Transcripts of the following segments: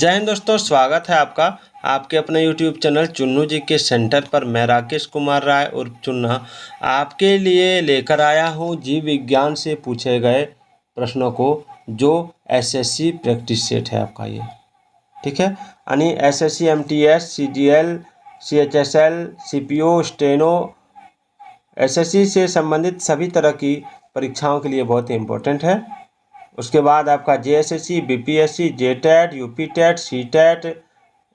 जय हिंद दोस्तों, स्वागत है आपका आपके अपने YouTube चैनल चुन्नू जी के सेंटर पर। मैं राकेश कुमार राय और चुन्ना आपके लिए लेकर आया हूं जीव विज्ञान से पूछे गए प्रश्नों को, जो एसएससी प्रैक्टिस सेट है आपका ये, ठीक है। यानी SSC MTS CGL CHSL CPO steno SSC से संबंधित सभी तरह की परीक्षाओं के लिए बहुत ही इम्पोर्टेंट है। उसके बाद आपका JSSC, BPSC, JTET, UPTET, CTET,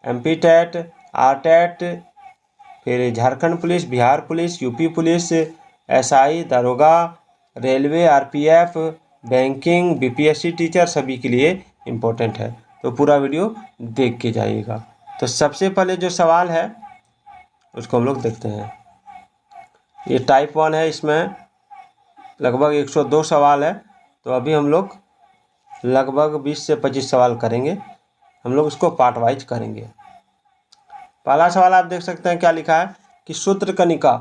MPTET, RTET, फिर Jharkhand police, Bihar police, UP police, SI, दरोगा, railway, RPF, banking, BPSC teacher, सभी के लिए इम्पोर्टेंट है। तो पूरा वीडियो देख के जाइएगा। तो सबसे पहले जो सवाल है उसको हम लोग देखते हैं। ये टाइप 1 है, इसमें लगभग 102 सवाल है। तो अभी हम लोग लगभग 20 से 25 सवाल करेंगे। हम लोग इसको पार्ट वाइज करेंगे। पहला सवाल आप देख सकते हैं क्या लिखा है कि सूत्रकनिका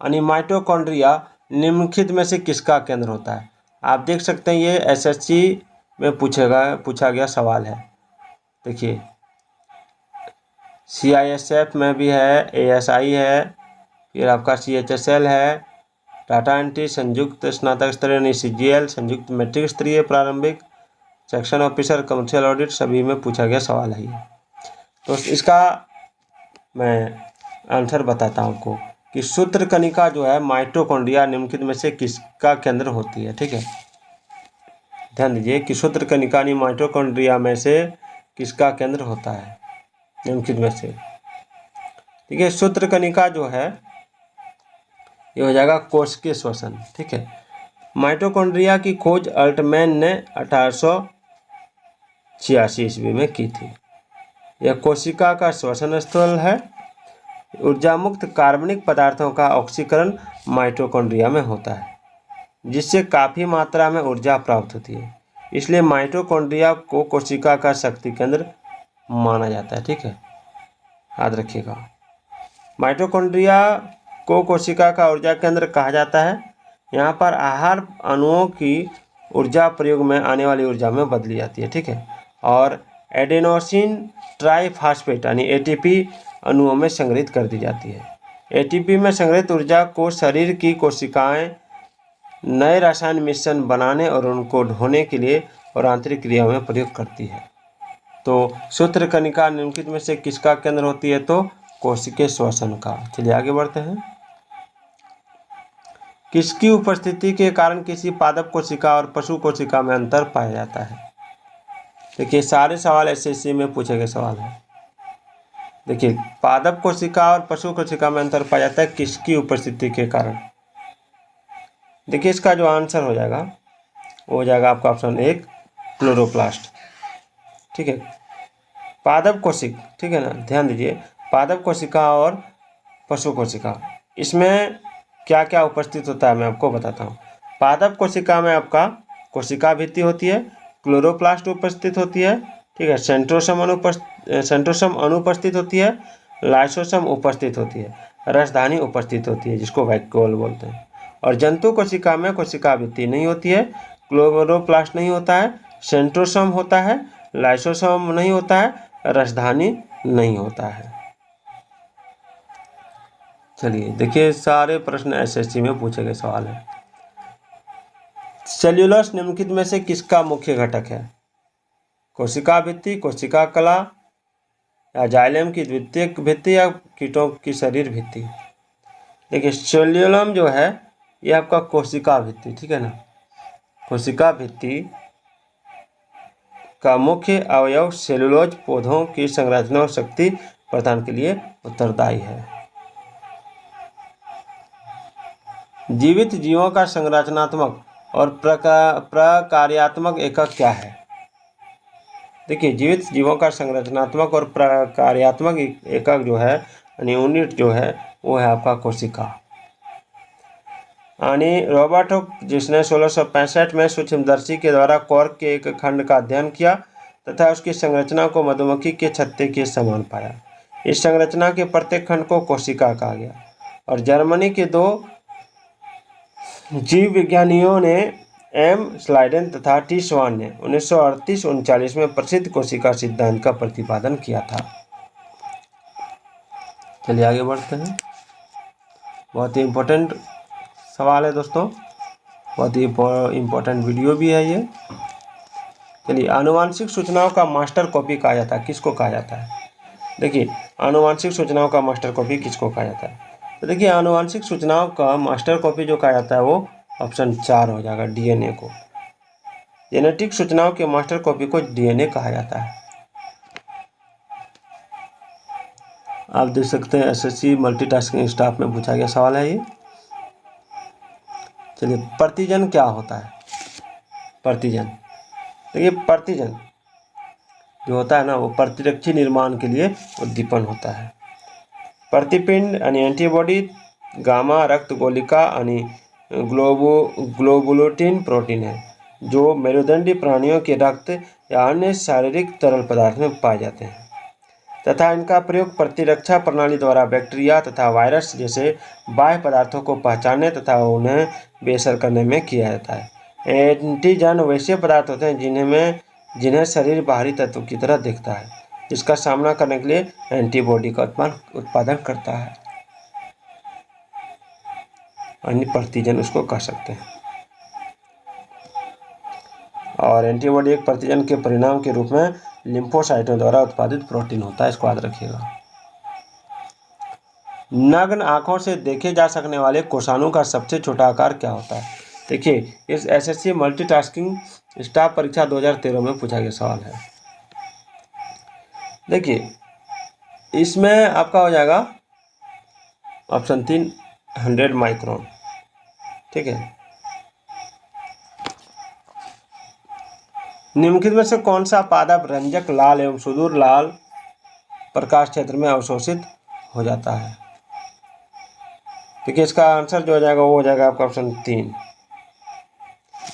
यानी माइटोकॉन्ड्रिया निम्नलिखित में से किसका केंद्र होता है। आप देख सकते हैं ये एसएससी में पूछा गया सवाल है। देखिए सीआईएसएफ में भी है, एएसआई है, फिर आपका सीएचएसएल है, टाटा एंटी, संयुक्त स्नातक स्तरीय यानी सीजीएल, संयुक्त मैट्रिक स्तरीय प्रारंभिक, सेक्शन ऑफिसर, कमर्शियल ऑडिट, सभी में पूछा गया सवाल है ये। तो इसका मैं आंसर बताता हूँ आपको कि सूत्रकनिका जो है माइटोकॉन्ड्रिया निम्नलिखित में से किसका केंद्र होती है। ठीक है, ध्यान दीजिए कि सूत्रकनिका यानी माइटोकॉन्ड्रिया में से किसका केंद्र होता है निम्नलिखित में से। ठीक है, सूत्रकनिका जो है ये हो जाएगा कोशिकीय श्वसन। ठीक है, माइटोकॉन्ड्रिया की खोज अल्टमैन ने 1886 ईस्वी में की थी। यह कोशिका का श्वसन स्थल है। ऊर्जा मुक्त कार्बनिक पदार्थों का ऑक्सीकरण माइटोकॉन्ड्रिया में होता है, जिससे काफ़ी मात्रा में ऊर्जा प्राप्त होती है। इसलिए माइटोकॉन्ड्रिया को कोशिका का शक्ति केंद्र माना जाता है। ठीक है, याद रखिएगा, माइटोकॉन्ड्रिया को कोशिका का ऊर्जा केंद्र कहा जाता है। यहाँ पर आहार अणुओं की ऊर्जा प्रयोग में आने वाली ऊर्जा में बदली जाती है। ठीक है, और एडेनोसिन ट्राइफॉस्फेट यानी एटीपी अणुओं में संग्रहित कर दी जाती है। एटीपी में संग्रहित ऊर्जा को शरीर की कोशिकाएं नए रासायनिक मिश्रण बनाने और उनको ढोने के लिए और आंतरिक क्रियाओं में प्रयोग करती है। तो सूत्रकनिका निम्नलिखित में से किसका केंद्र होती है? तो कोशिकीय श्वसन का। चलिए आगे बढ़ते हैं। किसकी उपस्थिति के कारण किसी पादप कोशिका और पशु कोशिका में अंतर पाया जाता है? देखिए सारे सवाल एसएससी में पूछे गए सवाल हैं। देखिए पादप कोशिका और पशु कोशिका में अंतर पाया जाता है किसकी उपस्थिति के कारण? देखिए इसका जो आंसर हो जाएगा वो हो जाएगा आपका ऑप्शन 1 क्लोरोप्लास्ट। ठीक है, पादप कोशिक, ठीक है ना, ध्यान दीजिए, पादप कोशिका और पशु कोशिका, इसमें क्या क्या उपस्थित होता है मैं आपको बताता हूँ। पादप कोशिका में आपका कोशिका भित्ति होती है, क्लोरोप्लास्ट उपस्थित होती है, ठीक है, सेंट्रोसोम अनुपस्थित होती है, लाइसोसोम उपस्थित होती है, रसधानी उपस्थित होती है जिसको वैक्यूल बोलते हैं। और जंतु कोशिका में कोशिका भित्ति नहीं होती है, क्लोरोप्लास्ट नहीं होता है, सेंट्रोसोम होता है, लाइसोसोम नहीं होता है, रसधानी नहीं होता है। चलिए देखिए सारे प्रश्न एसएससी में पूछे गए सवाल हैं। सेल्यूलोस निम्नलिखित में से किसका मुख्य घटक है? कोशिका भित्ति, कोशिका कला, या जाइलम की द्वितीयक भित्ति, या कीटों की शरीर भित्ति? देखिए सेल्यूलम जो है ये आपका कोशिका भित्ति, ठीक है ना, कोशिका भित्ति का मुख्य अवयव सेलुलोज पौधों की संरचना और शक्ति प्रदान के लिए उत्तरदायी है। जीवित जीवों का संरचनात्मक और प्रकार्यात्मक एकक क्या है? देखिए जीवित जीवों का संरचनात्मक और प्रकार्यात्मक एकक जो है यानी यूनिट जो है वो है आपका कोशिका। यानी रॉबर्ट हुक, जिसने 1665 में सूक्ष्मदर्शी के द्वारा कॉर्क के एक खंड का अध्ययन किया तथा उसकी संरचना को मधुमक्खी के छत्ते के समान पाया। इस संरचना के प्रत्येक खंड को कोशिका कहा गया। और जर्मनी के 2 जीव विज्ञानियों ने एम स्लाइडेन तथा टी स्वान ने 1938-39 में प्रसिद्ध कोशिका सिद्धांत का प्रतिपादन किया था। चलिए आगे बढ़ते हैं। बहुत ही इम्पोर्टेंट सवाल है दोस्तों, बहुत ही इम्पोर्टेंट वीडियो भी है ये। चलिए, आनुवांशिक सूचनाओं का मास्टर कॉपी कहा जाता है, किसको कहा जाता है? देखिए, आनुवांशिक सूचनाओं का मास्टर कॉपी किसको कहा जाता है? तो देखिए, आनुवांशिक सूचनाओं का मास्टर कॉपी जो कहा जाता है वो ऑप्शन 4 हो जाएगा, डीएनए को। जेनेटिक सूचनाओं के मास्टर कॉपी को डीएनए कहा जाता है। आप देख सकते हैं एसएससी मल्टीटास्किंग स्टाफ में पूछा गया सवाल है ये। चलिए, प्रतिजन क्या होता है? प्रतिजन, देखिए प्रतिजन जो होता है ना, वो प्रतिरक्षी निर्माण के लिए उद्दीपन होता है। प्रतिपिंड यानी एंटीबॉडी, गामा रक्त गोलिका यानी ग्लोबुलेटिन प्रोटीन है जो मेरुदंडी प्राणियों के रक्त या अन्य शारीरिक तरल पदार्थ में पाए जाते हैं तथा इनका प्रयोग प्रतिरक्षा प्रणाली द्वारा बैक्टीरिया तथा वायरस जैसे बाह्य पदार्थों को पहचानने तथा उन्हें बेअसर करने में किया जाता है। एंटीजन वैसे पदार्थ होते हैं जिन्हें शरीर बाहरी तत्व की तरह देखता है, जिसका सामना करने के लिए एंटीबॉडी का उत्पादन करता है, अन्य प्रतिजन उसको कह सकते हैं। और एंटीबॉडी एक प्रतिजन के परिणाम के रूप में लिम्फोसाइटों द्वारा उत्पादित प्रोटीन होता है, इसको याद रखिएगा। नग्न आंखों से देखे जा सकने वाले कोषाणु का सबसे छोटा आकार क्या होता है? देखिए, इस एसएससी मल्टीटास्किंग स्टाफ परीक्षा 2013 में पूछा गया सवाल है। देखिए, इसमें आपका हो जाएगा ऑप्शन 3 100 माइक्रोन। ठीक है, निम्नलिखित में से कौन सा पादप रंजक लाल एवं सुदूर लाल प्रकाश क्षेत्र में अवशोषित हो जाता है? देखिए, इसका आंसर जो हो जाएगा वो हो जाएगा आपका ऑप्शन 3।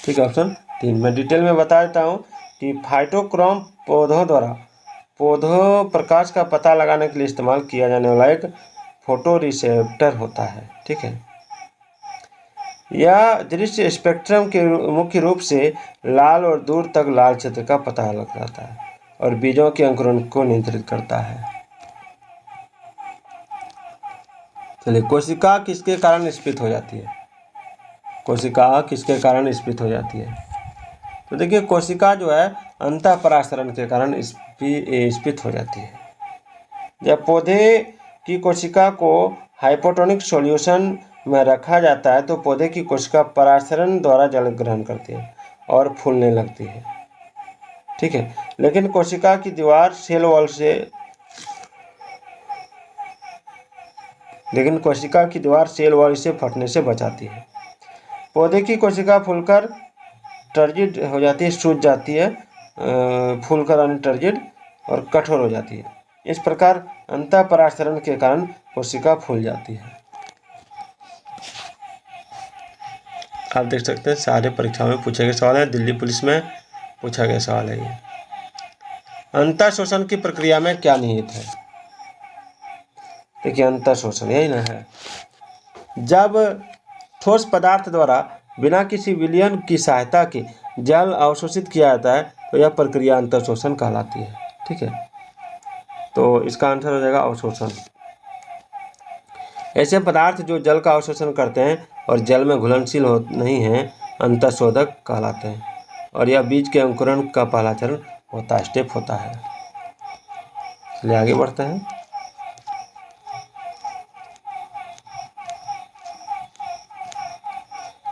ठीक है, ऑप्शन 3। मैं डिटेल में बता देता हूँ कि फाइटोक्रोम पौधों प्रकाश का पता लगाने के लिए इस्तेमाल किया जाने वाला एक फोटो रिसेप्टर होता है। ठीक है, यह दृश्य स्पेक्ट्रम के मुख्य रूप से लाल और दूर तक लाल क्षेत्र का पता लगाता है और बीजों के अंकुरण को नियंत्रित करता है। चलिए, कोशिका किसके कारण स्फीत हो जाती है? कोशिका किसके कारण स्फीत हो जाती है? तो देखिए, कोशिका जो है अंतःपरासरण के कारण स्फीत हो जाती है। जब पौधे की कोशिका को हाइपोटोनिक सॉल्यूशन में रखा जाता है तो पौधे की कोशिका परासरण द्वारा जल ग्रहण करती है और फूलने लगती है। ठीक है, लेकिन कोशिका की दीवार सेल वॉल से फटने से बचाती है। पौधे की कोशिका फूलकर टर्जिड हो जाती है, सूज जाती है, फूलकर टर्जिड और कठोर हो जाती है। इस प्रकार अंतःपरासरण के कारण कोशिका फूल जाती है। आप देख सकते हैं सारे परीक्षाओं में पूछे गए सवाल है, दिल्ली पुलिस में पूछा गया सवाल है ये। अंतः शोषण की प्रक्रिया में क्या निहित है? देखिए, अंतः शोषण यही ना है, जब ठोस पदार्थ द्वारा बिना किसी विलयन की सहायता के जल अवशोषित किया जाता है तो यह प्रक्रिया अंतः शोषण कहलाती है। ठीक है, तो इसका आंसर हो जाएगा अवशोषण। ऐसे पदार्थ जो जल का अवशोषण करते हैं और जल में घुलनशील नहीं हैं अंतःशोधक कहलाते हैं और यह बीज के अंकुरण का पहला चरण होता है, स्टेप होता है। चलिए आगे बढ़ते हैं।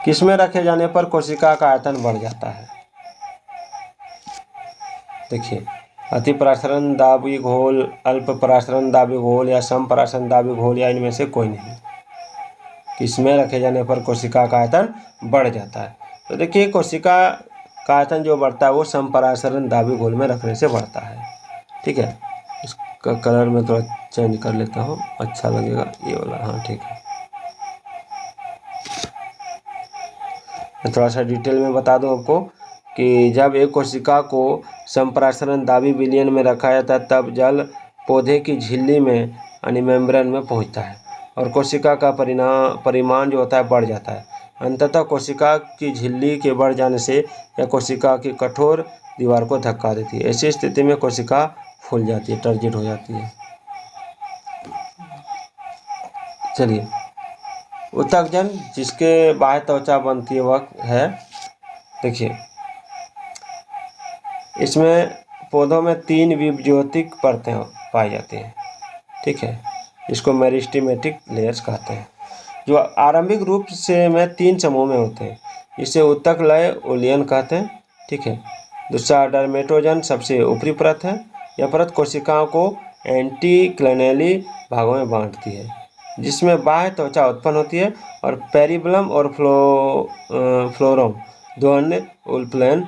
किसमें रखे जाने पर कोशिका का आयतन बढ़ जाता है? देखिए, अति परासरण दाबी घोल, अल्प परासरण दाबी घोल या सम परासरण दाबी घोल या इनमें से कोई नहीं। किसमें रखे जाने पर कोशिका का आयतन बढ़ जाता है? तो देखिए, कोशिका का आयतन जो बढ़ता है वो सम परासरण दाबी घोल में रखने से बढ़ता है। ठीक है, इसका कलर में थोड़ा चेंज कर लेता हूँ, अच्छा लगेगा ये वाला। हाँ ठीक है, मैं थोड़ा सा डिटेल में बता दूं आपको कि जब एक कोशिका को संप्रासरण दाबी विलयन में रखा जाता है तब जल पौधे की झिल्ली में यानी मेम्ब्रेन में पहुंचता है और कोशिका का परिमाण जो होता है बढ़ जाता है। अंततः कोशिका की झिल्ली के बढ़ जाने से या कोशिका की कठोर दीवार को धक्का देती है। ऐसी स्थिति में कोशिका फूल जाती है, टर्जिट हो जाती है। चलिए, ऊतकजन जिसके बाह्य त्वचा बनती है वह है, देखिए इसमें पौधों में 3 विभज्योतिक परतें पाई जाती हैं, ठीक है, इसको मेरिस्टेमेटिक लेयर्स कहते हैं, जो आरंभिक रूप से में 3 समूह में होते हैं। इसे ऊतक लय ओलियन कहते हैं, ठीक है। दूसरा डर्मेटोजन सबसे ऊपरी परत है। यह परत कोशिकाओं को एंटीक्लिनली भागों में बांटती है, जिसमें बाह्य त्वचा उत्पन्न होती है, और पेरिबलम और फ्लोरम 2 अन्य उलप्लेन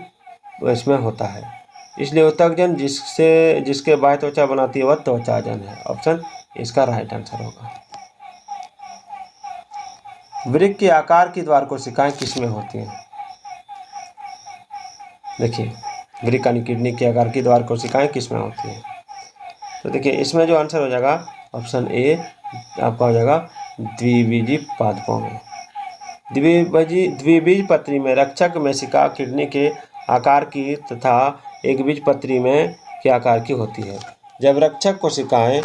इसमें होता है। इसलिए ऊतकजन जिसके बाह्य त्वचा बनाती है वह त्वचाजन है। ऑप्शन इसका राइट आंसर होगा। वृक्क के आकार की द्वार कोशिकाएं किसमें होती हैं? देखिए, वृक्क यानी किडनी के आकार की द्वार कोशिकाएं किसमें होती हैं? तो देखिए इसमें जो आंसर हो जाएगा ऑप्शन ए आपका हो जाएगा द्विबीजी पादपों में। द्विबीजपत्री में रक्षक मेशिका किडनी के आकार की तथा एकबीजपत्री में के आकार की होती है। जब रक्षक कोशिकाएं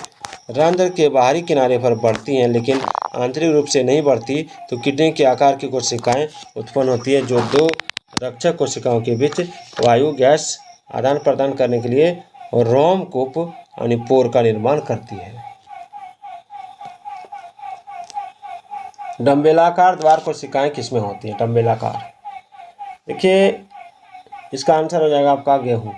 रंध्र के बाहरी किनारे पर बढ़ती हैं लेकिन आंतरिक रूप से नहीं बढ़ती तो किडनी के आकार की कोशिकाएं उत्पन्न होती है, जो 2 रक्षक कोशिकाओं के बीच वायु गैस आदान प्रदान करने के लिए रोमकूप यानी पोर का निर्माण करती है। डंबेलाकार द्वार कोशिकाएं किसमें होती हैं? डंबेलाकार, देखिए इसका आंसर हो जाएगा आपका गेहूं,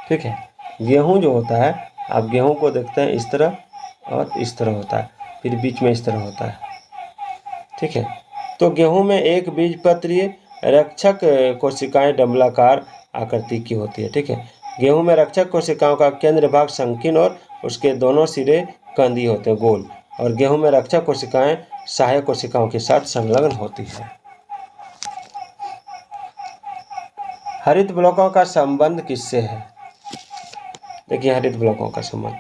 ठीक है। गेहूं जो होता है, आप गेहूं को देखते हैं इस तरह और इस तरह होता है, फिर बीच में इस तरह होता है, ठीक है। तो गेहूं में एक बीजपत्री रक्षक कोशिकाएं डंबलाकार आकृति की होती है, ठीक है। गेहूं में रक्षक कोशिकाओं का केंद्र भाग संकीर्ण और उसके दोनों सिरे कंदी होते हैं, गोल, और गेहूं में रक्षक कोशिकाएं सहायक कोशिकाओं के साथ संलग्न होती है। हरित ब्लॉकों का संबंध किससे है? देखिए हरित ब्लॉकों का संबंध,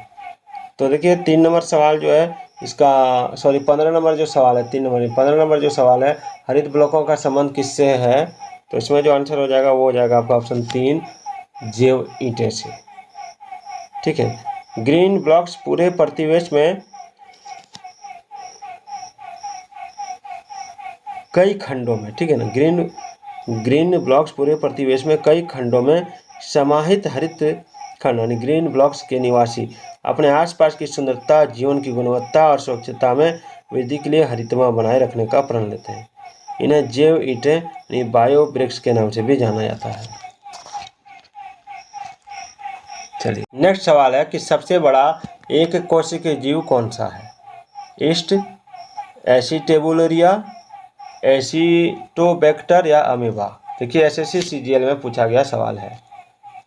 तो देखिए 3 नंबर सवाल जो है इसका 15 नंबर जो सवाल है 15 नंबर जो सवाल है, हरित ब्लॉकों का संबंध किससे है? तो इसमें जो आंसर हो जाएगा वो हो जाएगा आपका ऑप्शन 3 जैव ईंटें से, ठीक है। ग्रीन ब्लॉक्स पूरे प्रतिवेश में कई खंडों में, ठीक है ना, ग्रीन ब्लॉक्स पूरे प्रतिवेश में कई खंडों में समाहित हरित खंड यानी ग्रीन ब्लॉक्स के निवासी अपने आसपास की सुंदरता, जीवन की गुणवत्ता और स्वच्छता में वृद्धि के लिए हरितमा बनाए रखने का प्रण लेते हैं। इन्हें जैव ईंटें यानी बायो ब्रिक्स के नाम से भी जाना जाता है। चलिए नेक्स्ट सवाल है कि सबसे बड़ा एक कोशिकीय जीव कौन सा है? ईस्ट, एसिटेबुलरिया, एसिटोबैक्टर या अमीबा? देखिए एसएससी सीजीएल में पूछा गया सवाल है,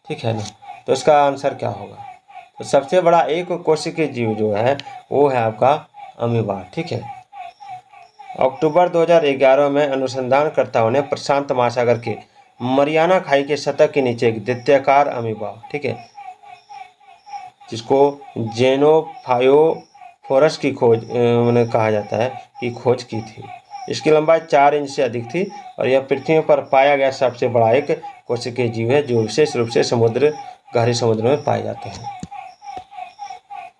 ठीक है ना, तो इसका आंसर क्या होगा? तो सबसे बड़ा एक कोशिकीय जीव जो है वो है आपका अमीबा, ठीक है। अक्टूबर 2011 में अनुसंधानकर्ताओं ने प्रशांत महासागर के मरियाना खाई के सतह के नीचे एक दैत्याकार अमीबा, ठीक है, जिसको जेनोफायोफोरस की खोज कहा जाता है कि खोज की थी। इसकी लंबाई 4 इंच से अधिक थी और यह पृथ्वी पर पाया गया सबसे बड़ा एक कोशिकीय जीव है, जो विशेष रूप से गहरे समुद्र में पाए जाते हैं।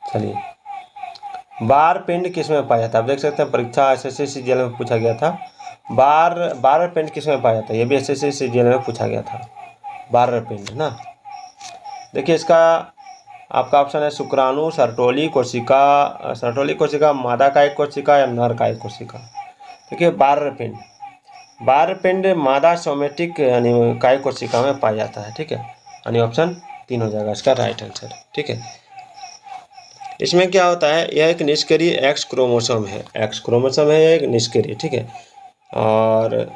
चलिए, बार पिंड किसमें पाया जाता है? आप देख सकते हैं परीक्षा एसएससी सीजीएल में पूछा गया था। बार पिंड किसमें पाया जाता है? ये भी एसएससी सीजीएल में पूछा गया था, बार पिंड ना। देखिए इसका आपका ऑप्शन है शुक्राणु, सर्टोली कोशिका, मादा का एक कोशिका या नर का एक कोशिका। देखिए बार पिंड मादा सोमेटिक यानी काय कोशिका में पाया जाता है, ठीक है, यानी ऑप्शन 3 हो जाएगा इसका राइट आंसर, ठीक है। इसमें क्या होता है, यह एक निष्क्रिय एक्स क्रोमोसोम है, एक निष्क्रिय, ठीक है, और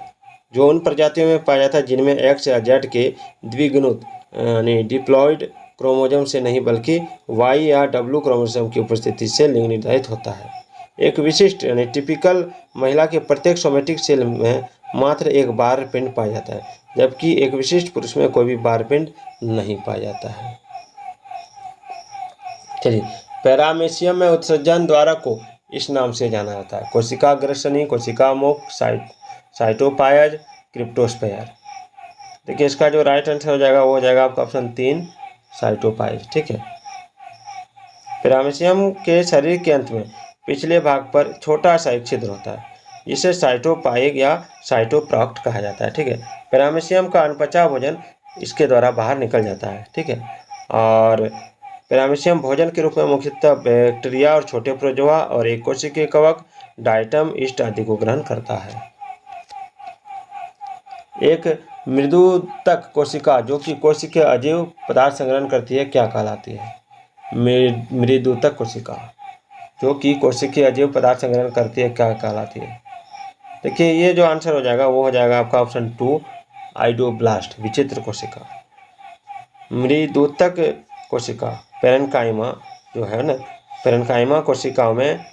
जो उन प्रजातियों में पाया जाता है जिनमें एक्स या जेड के द्विगुणित यानी डिप्लॉइड क्रोमोसोम से नहीं बल्कि वाई या डब्ल्यू क्रोमोसोम की उपस्थिति से लिंग निर्धारित होता है। एक विशिष्ट यानी टिपिकल महिला के प्रत्येक सोमेटिक सेल में मात्र एक बार पिंड पाया जाता है, जबकि एक विशिष्ट पुरुष में कोई भी बार पिंड नहीं पाया जाता है। चलिए, पैरामेशियम में उत्सर्जन द्वारा को इस नाम से जाना जाता है। कोशिका अग्रसनी, कोशिका मुख, साइटोपायज, क्रिप्टोस्फेयर। देखिए इसका जो राइट आंसर हो जाएगा वो हो जाएगा आपका ऑप्शन 3 साइटोपायज। ठीक है। पैरामीशियम के शरीर के अंत में पिछले भाग पर छोटा सा एक छिद्र होता है, इसे साइटोपाइग या साइटोप्रॉक्ट कहा जाता है। ठीक है। पैरामीशियम का अनपचा भोजन इसके द्वारा बाहर निकल जाता है। ठीक है। और पैरामीशियम भोजन के रूप में मुख्यतः बैक्टीरिया और छोटे प्रोटोजोआ और एक कोशिकीय कवक, डाइटम, ईस्ट आदि को ग्रहण करता है। एक मृदुतक कोशिका जो कि कोशिकीय अजीव पदार्थ संग्रहण करती है क्या कहलाती है? मृदुतक कोशिका जो कि कोशिकीय अजीव पदार्थ संग्रहण करती है क्या कहलाती है? देखिए ये जो आंसर हो जाएगा वो हो जाएगा आपका ऑप्शन 2 आइडोब्लास्ट, विचित्र कोशिका। मृदुतक कोशिका पेरेन्काइमा जो है ना, पेरेन्काइमा कोशिकाओं में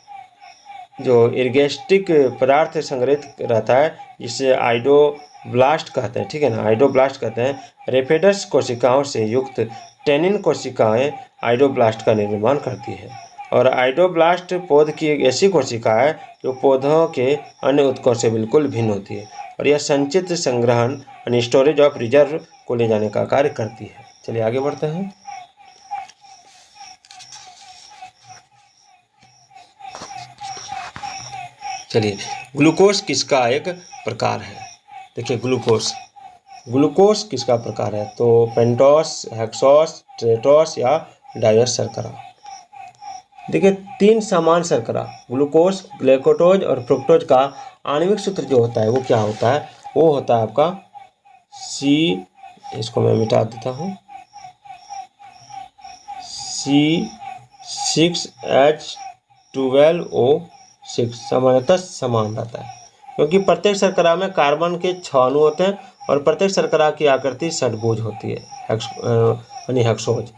जो इर्गेस्टिक पदार्थ संग्रहित रहता है जिसे आइडोब्लास्ट कहते हैं। ठीक है ना, आइडोब्लास्ट कहते हैं। रेफिडस कोशिकाओं से युक्त टेनिन कोशिकाएं आइडोब्लास्ट का निर्माण करती है। और आइडोब्लास्ट पौध की एक ऐसी कोशिका है जो पौधों के अन्य ऊतकों से बिल्कुल भिन्न होती है और यह संचित संग्रहण यानी स्टोरेज ऑफ रिजर्व को ले जाने का कार्य करती है। चलिए आगे बढ़ते हैं। चलिए ग्लूकोज किसका एक प्रकार है? देखिए ग्लूकोज किसका प्रकार है? तो पेंटोस, हेक्सोस, ट्रेटोस या डायस शर्करा। देखिए 3 समान शर्करा ग्लूकोज, ग्लूकोटोज और फ्रुक्टोज का आणविक सूत्र जो होता है वो क्या होता है? वो होता है आपका इसको मैं मिटा देता हूँ, C6H12O6 सामान्यतः समान रहता है क्योंकि प्रत्येक शर्करा में कार्बन के 6 अणु होते हैं और प्रत्येक शर्करा की आकृति षटभुज होती है, यानी हेक्सोज।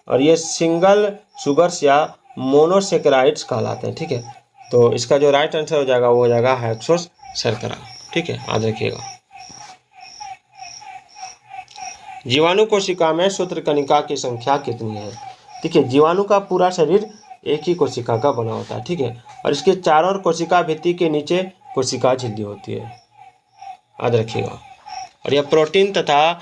और ये सिंगल शुगर्स या मोनोसेकेराइड्स कहलाते हैं। ठीक है। तो इसका जो राइट आंसर हो जाएगा वो हो जाएगा हेक्सोस शर्करा। ठीक है, याद रखिएगा। जीवाणु कोशिका में सूत्रकणिका की संख्या कितनी है? देखिए जीवाणु का पूरा शरीर एक ही कोशिका का बना होता है। ठीक है। और इसके चारों ओर कोशिका भित्ति के नीचे कोशिका झिल्ली होती है, याद रखिएगा। और यह प्रोटीन तथा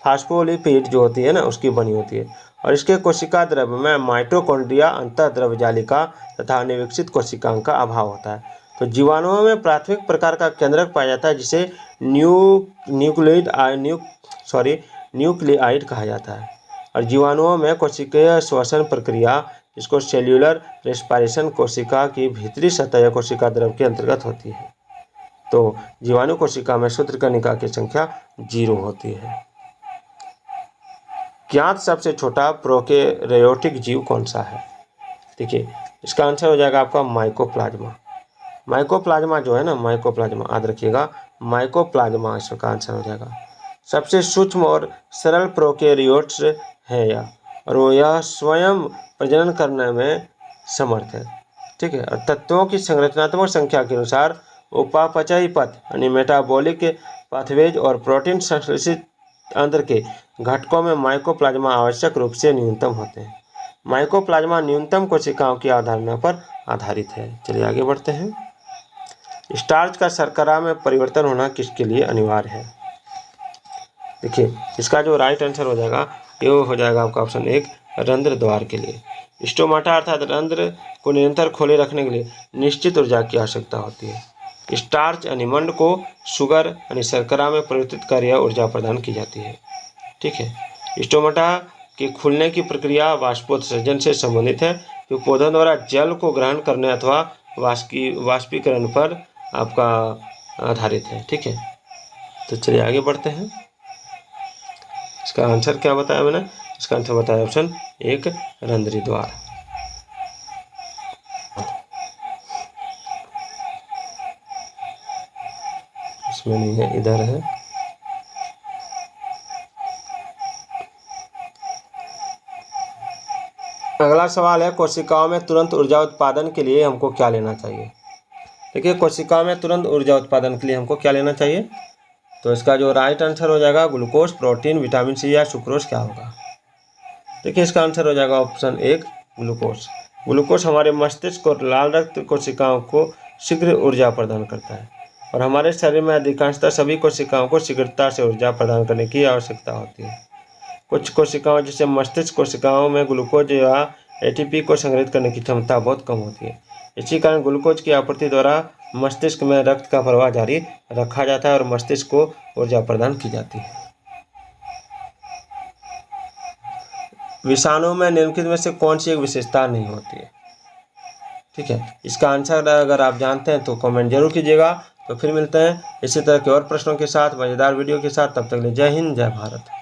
फास्फोलिपिड जो होती है ना उसकी बनी होती है। और इसके कोशिका द्रव्य में माइटोकॉन्ड्रिया, अंतःद्रव्य जालिका तथा अनिविकसित कोशिकाओं का अभाव होता है। तो जीवाणुओं में प्राथमिक प्रकार का केंद्रक पाया जाता है जिसे न्यूक्लियाइड कहा जाता है। और जीवाणुओं में कोशिकीय श्वसन प्रक्रिया जिसको सेल्यूलर रेस्पिरेशन कोशिका की भीतरी सतह या कोशिका द्रव्य के अंतर्गत होती है। तो जीवाणु कोशिका में सूत्रकणिका की संख्या 0 होती है। ज्ञात सबसे छोटा प्रोकैरियोटिक जीव कौन सा है? देखिए इसका आंसर हो जाएगा आपका माइकोप्लाज्मा। माइकोप्लाज्मा जो है ना, माइकोप्लाज्मा याद रखिएगा, माइकोप्लाज्मा इसका आंसर हो जाएगा। सबसे सूक्ष्म और सरल प्रोकैरियोट्स है यह, और वो यह स्वयं प्रजनन करने में समर्थ है। ठीक है। और तत्वों की संरचनात्मक संख्या के अनुसार उपापचयी पथ यानी मेटाबॉलिक पाथवेज और प्रोटीन संश्लेषित अंतर के घटकों में माइकोप्लाज्मा आवश्यक रूप से न्यूनतम होते हैं। माइकोप्लाज्मा न्यूनतम कोशिकाओं की अवधारणा पर आधारित है। चलिए आगे बढ़ते हैं। स्टार्च का शर्करा में परिवर्तन होना किसके लिए अनिवार्य है? देखिए इसका जो राइट आंसर हो जाएगा ये हो जाएगा आपका ऑप्शन 1 रंध्र द्वार के लिए। स्टोमाटा अर्थात रंध्र को निरंतर खोले रखने के लिए निश्चित ऊर्जा की आवश्यकता होती है। स्टार्च यानी मंड को शुगर यानी शर्करा में परिवर्तित कर यह ऊर्जा प्रदान की जाती है। ठीक है। स्टोमाटा के खुलने की प्रक्रिया वाष्पोत्सर्जन से संबंधित है जो पौधों द्वारा जल को ग्रहण करने अथवा वाष्पीकरण पर आपका आधारित है। ठीक है। तो चलिए आगे बढ़ते हैं। इसका आंसर क्या बताया मैंने? इसका आंसर बताया ऑप्शन 1 रंध्री द्वार। इसमें नहीं है, इधर है। अगला सवाल है कोशिकाओं में तुरंत ऊर्जा उत्पादन के लिए हमको क्या लेना चाहिए? देखिए कोशिकाओं में तुरंत ऊर्जा उत्पादन के लिए हमको क्या लेना चाहिए? तो इसका जो राइट आंसर हो जाएगा ग्लूकोज, प्रोटीन, विटामिन सी या सुक्रोज क्या होगा? देखिए इसका आंसर हो जाएगा ऑप्शन 1 ग्लूकोज। ग्लूकोज हमारे मस्तिष्क और लाल रक्त कोशिकाओं को शीघ्र ऊर्जा प्रदान करता है और हमारे शरीर में अधिकांशतः सभी कोशिकाओं को शीघ्रता से ऊर्जा प्रदान करने की आवश्यकता होती है। कुछ कोशिकाओं जैसे मस्तिष्क कोशिकाओं में ग्लूकोज या एटीपी को संग्रहित करने की क्षमता बहुत कम होती है। इसी कारण ग्लूकोज की आपूर्ति द्वारा मस्तिष्क में रक्त का प्रवाह जारी रखा जाता है और मस्तिष्क को ऊर्जा प्रदान की जाती है। विषाणु में निम्नलिखित में से कौन सी एक विशेषता नहीं होती है? ठीक है, इसका आंसर अगर आप जानते हैं तो कमेंट जरूर कीजिएगा। तो फिर मिलते हैं इसी तरह के और प्रश्नों के साथ, मजेदार वीडियो के साथ। तब तक के लिए जय हिंद, जय भारत।